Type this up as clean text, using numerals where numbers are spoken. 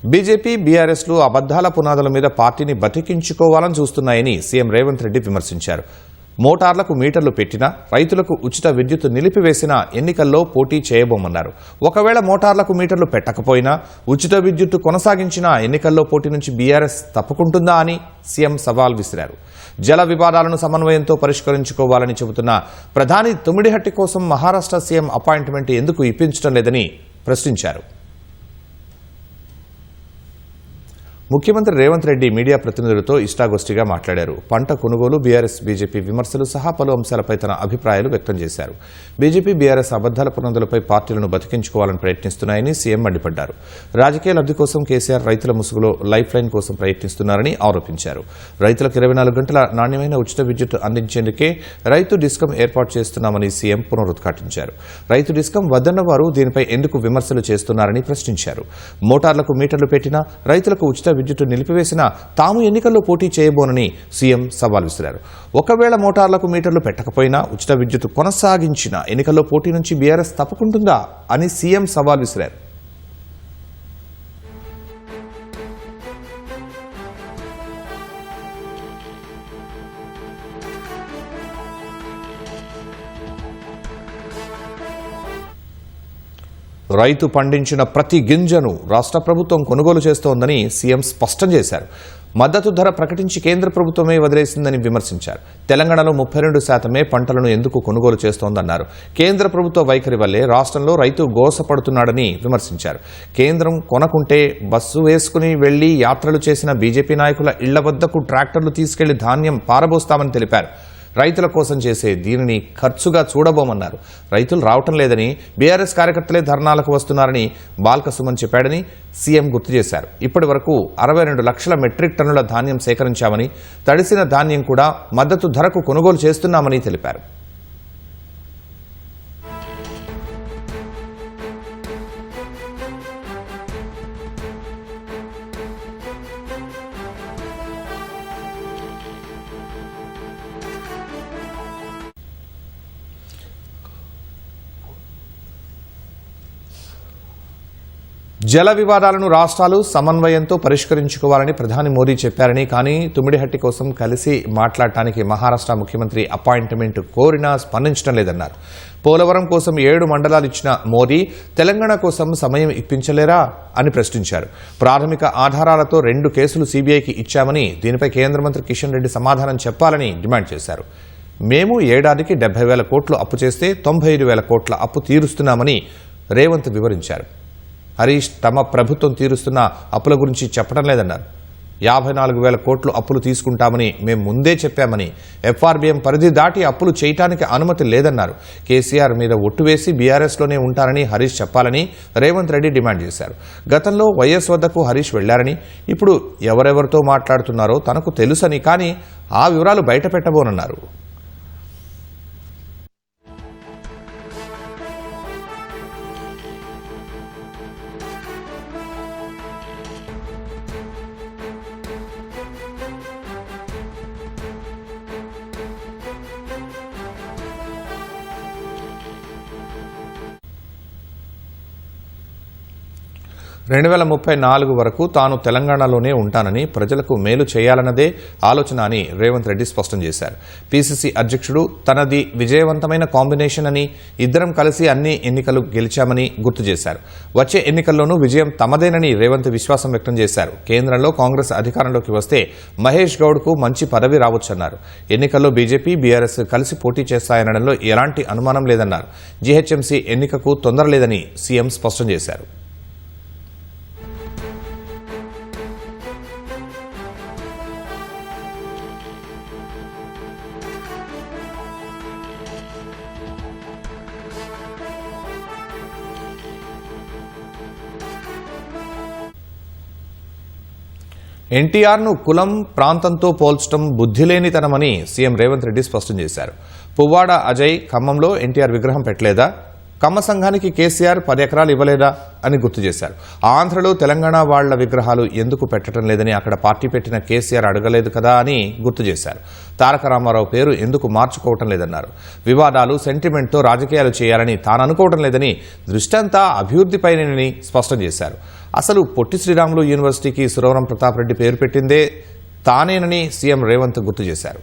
BJP బీఆర్ఎస్లు అబద్దాల పునాదుల మీద పార్టీని బతికించుకోవాలని చూస్తున్నాయని సీఎం రేవంత్ రెడ్డి విమర్శించారు. మోటార్లకు మీటర్లు పెట్టినా రైతులకు ఉచిత విద్యుత్ నిలిపివేసిన ఎన్నికల్లో పోటీ చేయబోమన్నారు. ఒకవేళ మోటార్లకు మీటర్లు పెట్టకపోయినా ఉచిత విద్యుత్ కొనసాగించిన ఎన్నికల్లో పోటీ నుంచి బీఆర్ఎస్ తప్పుకుంటుందా అని సీఎం సవాల్ విసిరారు. జల వివాదాలను సమన్వయంతో పరిష్కరించుకోవాలని చెబుతున్న ప్రధాని తుమ్మిడిహట్టి కోసం మహారాష్ట్ర సీఎం అపాయింట్మెంట్ ఎందుకు ఇప్పించడం లేదని ప్రశ్నించారు. ముఖ్యమంత్రి రేవంత్ రెడ్డి మీడియా ప్రతినిధులతో ఇష్టాగోష్ఠిగా మాట్లాడారు. పంట కొనుగోలు, బీఆర్ఎస్ బీజేపీ విమర్శలు సహా పలు అంశాలపై తన అభిప్రాయాలు వ్యక్తం చేశారు. బీజేపీ బీఆర్ఎస్ అబద్దాల పునాదులపై పార్టీలను బతికించుకోవాలని ప్రయత్నిస్తున్నాయని సీఎం మండిపడ్డారు. రాజకీయ లబ్ది కోసం కేసీఆర్ రైతుల ముసుగులో లైఫ్ లైన్ కోసం ప్రయత్నిస్తున్నారని ఆరోపించారు. రైతులకు 24 గంటల నాణ్యమైన ఉచిత విద్యుత్ అందించేందుకే రైతు డిస్కం ఏర్పాటు చేస్తున్నామని సీఎం పునరుద్ఘాటించారు. రైతు డిస్కం వద్దన్న వారు దీనిపై ఎందుకు విమర్శలు చేస్తున్నారని ప్రశ్నించారు. మోటార్లకు మీటర్లు పెట్టినా రైతులకు ఉచిత విద్యుత్ నిలిపివేసినా తాము ఎన్నికల్లో పోటీ చేయబోనని సీఎం సవాల్ విసిరారు. ఒకవేళ మోటార్లకు మీటర్లు పెట్టకపోయినా ఉచిత విద్యుత్ కొనసాగించిన ఎన్నికల్లో పోటీ నుంచి బీఆర్ఎస్ తప్పుకుంటుందా అని సీఎం సవాల్ విసిరారు. రైతు పండించిన ప్రతి గింజను రాష్ట్ర ప్రభుత్వం కొనుగోలు చేస్తోందని సీఎం స్పష్టం చేశారు. మద్దతు ధర ప్రకటించి కేంద్ర ప్రభుత్వమే వదిలేసిందని విమర్శించారు. తెలంగాణలో 32% పంటలను ఎందుకు కొనుగోలు చేస్తోందన్నారు. కేంద్ర ప్రభుత్వ వైఖరి వల్లే రాష్ట్రంలో రైతు గోసపడుతున్నాడని విమర్శించారు. కేంద్రం కొనకుంటే బస్సు వేసుకుని వెళ్లి యాత్రలు చేసిన బీజేపీ నాయకుల ఇళ్ల వద్దకు ట్రాక్టర్లు తీసుకెళ్లి ధాన్యం పారబోస్తామని తెలిపారు. రైతుల కోసం చేసే దీనిని ఖర్చుగా చూడబోమన్నారు. రైతులు రావటం లేదని, బీఆర్ఎస్ కార్యకర్తలే ధర్నాలకు వస్తున్నారని బాల్క సుమన్ చెప్పాడని సీఎం గుర్తు చేశారు. ఇప్పటి వరకు 62 లక్షల మెట్రిక్ టన్నుల ధాన్యం సేకరించామని, తడిసిన ధాన్యం కూడా మద్దతు ధరకు కొనుగోలు చేస్తున్నామని తెలిపారు. జల వివాదాలను రాష్ట్రాలు సమన్వయంతో పరిష్కరించుకోవాలని ప్రధాని మోదీ చెప్పారని, కానీ తుమ్మిడిహట్టి కోసం కలిసి మాట్లాడటానికి మహారాష్ట్ర ముఖ్యమంత్రి అపాయింట్మెంట్ కోరినా స్పందించడం లేదన్నారు. పోలవరం కోసం 7 మండలాలు ఇచ్చిన మోదీ తెలంగాణ కోసం సమయం ఇప్పించలేరా అని ప్రశ్నించారు. ప్రాథమిక ఆధారాలతో 2 కేసులు సీబీఐకి ఇచ్చామని, దీనిపై కేంద్ర మంత్రి కిషన్ రెడ్డి సమాధానం చెప్పాలని డిమాండ్ చేశారు. మేము ఏడాదికి 70,000 కోట్లు అప్పు చేస్తే 95,000 కోట్ల అప్పు తీరుస్తున్నామని రేవంత్ వివరించారు. హరీష్ తమ ప్రభుత్వం తీరుస్తున్న అప్పుల గురించి చెప్పడం లేదన్నారు. 54,000 కోట్లు అప్పులు తీసుకుంటామని మేము ముందే చెప్పామని, ఎఫ్ఆర్బీఎం పరిధి దాటి అప్పులు చేయటానికి అనుమతి లేదన్నారు. కేసీఆర్ మీద ఒట్టు వేసి బీఆర్ఎస్లోనే ఉంటారని హరీష్ చెప్పాలని రేవంత్ రెడ్డి డిమాండ్ చేశారు. గతంలో వైఎస్ వద్దకు హరీష్ వెళ్లారని, ఇప్పుడు ఎవరెవరితో మాట్లాడుతున్నారో తనకు తెలుసని, కానీ ఆ వివరాలు బయటపెట్టబోనన్నారు. వరకు తాను తెలంగాణలోనే ఉంటానని, ప్రజలకు మేలు చేయాలన్నదే ఆలోచన అని రేవంత్ రెడ్డి స్పష్టం చేశారు. పీసీసీ అధ్యక్షుడు తనది విజయవంతమైన కాంబినేషన్ అని, ఇద్దరం కలిసి అన్ని ఎన్నికలు గెలిచామని గుర్తు చేశారు. వచ్చే ఎన్నికల్లోనూ విజయం తమదేనని రేవంత్ విశ్వాసం వ్యక్తం చేశారు. కేంద్రంలో కాంగ్రెస్ అధికారంలోకి వస్తే మహేష్ గౌడ్కు మంచి పదవి రావచ్చన్నారు. ఎన్నికల్లో బీజేపీ, బీఆర్ఎస్ కలిసి పోటీ చేస్తాయనడంలో ఎలాంటి అనుమానం లేదన్నారు. జీహెచ్ఎంసీ ఎన్నికకు తొందర లేదని సీఎం స్పష్టం చేశారు. ఎన్టీఆర్ను కులం, ప్రాంతంతో పోల్చడం బుద్ధిలేనితనమని సీఎం రేవంత్ రెడ్డి స్పష్టం చేశారు. పువ్వాడ అజయ్ ఖమ్మంలో ఎన్టీఆర్ విగ్రహం పెట్టలేదా? కమ్మ సంఘానికి కేసీఆర్ 10 ఎకరాలు ఇవ్వలేదా అని గుర్తు చేశారు. ఆంధ్రలో తెలంగాణ వాళ్ల విగ్రహాలు ఎందుకు పెట్టడం లేదని అక్కడ పార్టీ పెట్టిన కేసీఆర్ అడగలేదు కదా అని గుర్తు చేశారు. తారక రామారావు పేరు ఎందుకు మార్చుకోవటం లేదన్నారు. వివాదాలు, సెంటిమెంట్తో రాజకీయాలు చేయాలని తాను అనుకోవటం లేదని, దృష్టంతా అభివృద్ధిపైనని స్పష్టం చేశారు. అసలు పొట్టి శ్రీరాములు యూనివర్సిటీకి సురవరం ప్రతాప్ రెడ్డి పేరు పెట్టిందే తానేనని సీఎం రేవంత్ గుర్తు చేశారు.